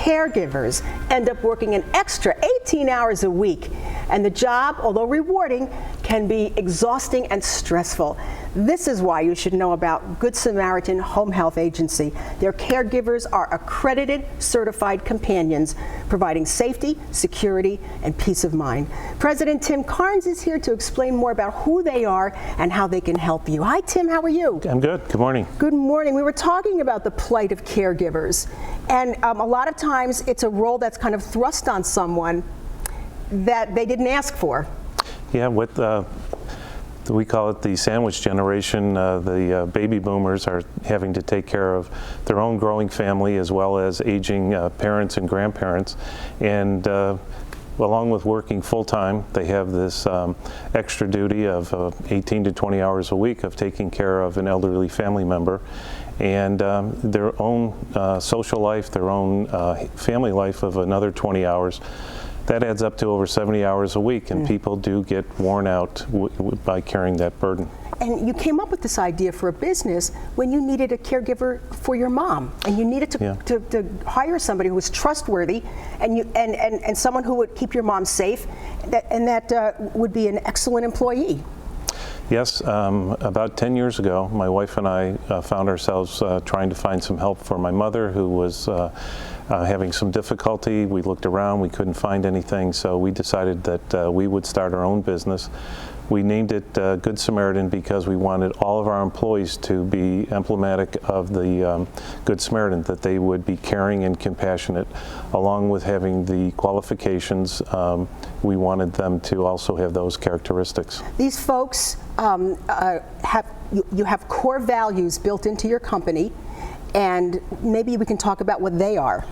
caregivers end up working an extra 18 hours a week, and the job, although rewarding, can be exhausting and stressful. This is why you should know about Good Samaritan Home Health Agency. Their caregivers are accredited, certified companions, providing safety, security, and peace of mind. President Tim Carnes is here to explain more about who they are and how they can help you. Hi, Tim, how are you? I'm good. Good morning. Good morning. We were talking about the plight of caregivers, and a lot of times it's a role that's kind of thrust on someone that they didn't ask for. Yeah, we call it the sandwich generation. The baby boomers are having to take care of their own growing family as well as aging parents and grandparents. And along with working full-time, they have this extra duty of 18 to 20 hours a week of taking care of an elderly family member. And their own social life, their own family life of another 20 hours. That adds up to over 70 hours a week, and people do get worn out by carrying that burden. And you came up with this idea for a business when you needed a caregiver for your mom, and you needed to hire somebody who was trustworthy, and someone who would keep your mom safe, that would be an excellent employee. Yes, about 10 years ago, my wife and I found ourselves trying to find some help for my mother, who was having some difficulty. We looked around, we couldn't find anything, so we decided that we would start our own business. We named it Good Samaritan because we wanted all of our employees to be emblematic of the Good Samaritan, that they would be caring and compassionate. Along with having the qualifications, we wanted them to also have those characteristics. These folks you have core values built into your company, and maybe we can talk about what they are.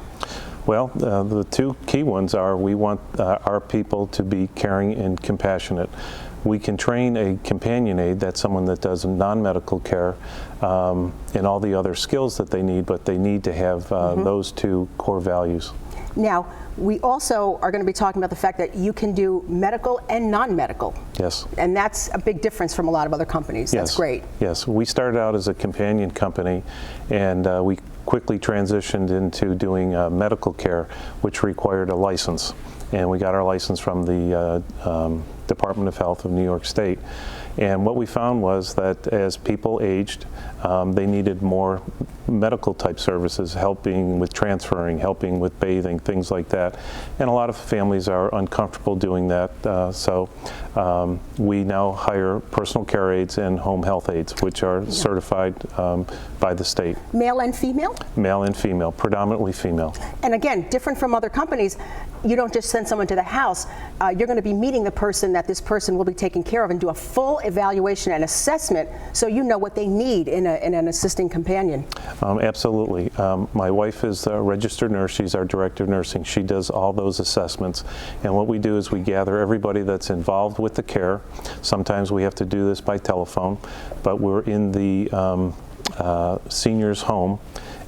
Well, the two key ones are we want our people to be caring and compassionate. We can train a companion aide, that's someone that does non-medical care, and all the other skills that they need, but they need to have those two core values. Now, we also are going to be talking about the fact that you can do medical and non-medical. Yes. And that's a big difference from a lot of other companies. Yes. That's great. Yes. We started out as a companion company, and we quickly transitioned into doing medical care, which required a license. And we got our license from the Department of Health of New York State. And what we found was that as people aged, they needed more medical type services, helping with transferring, helping with bathing, things like that. And a lot of families are uncomfortable doing that. So we now hire personal care aides and home health aides, which are certified by the state. Male and female? Male and female, predominantly female. And again, different from other companies, you don't just send someone to the house. You're going to be meeting the person that this person will be taking care of and do a full evaluation and assessment so you know what they need in an assisting companion. Absolutely. My wife is a registered nurse. She's our director of nursing. She does all those assessments. And what we do is we gather everybody that's involved with the care. Sometimes we have to do this by telephone, but we're in the senior's home,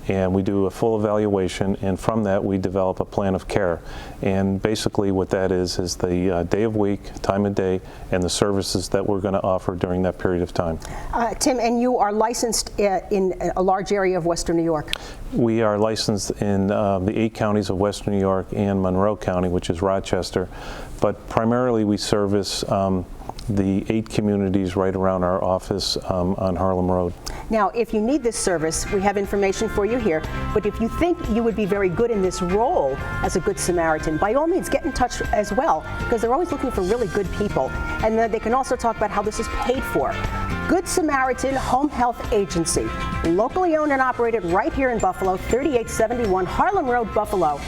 and we do a full evaluation, and from that we develop a plan of care. And basically what that is the day of week, time of day, and the services that we're going to offer during that period of time. Tim, and you are licensed in a large area of Western New York? We are licensed in the 8 counties of Western New York and Monroe County, which is Rochester, but primarily we service the 8 communities right around our office on Harlem Road. Now, if you need this service, we have information for you here, but if you think you would be very good in this role as a Good Samaritan, by all means get in touch as well, because they're always looking for really good people. And then they can also talk about how this is paid for. Good Samaritan Home Health Agency, locally owned and operated right here in Buffalo, 3871 Harlem Road, Buffalo.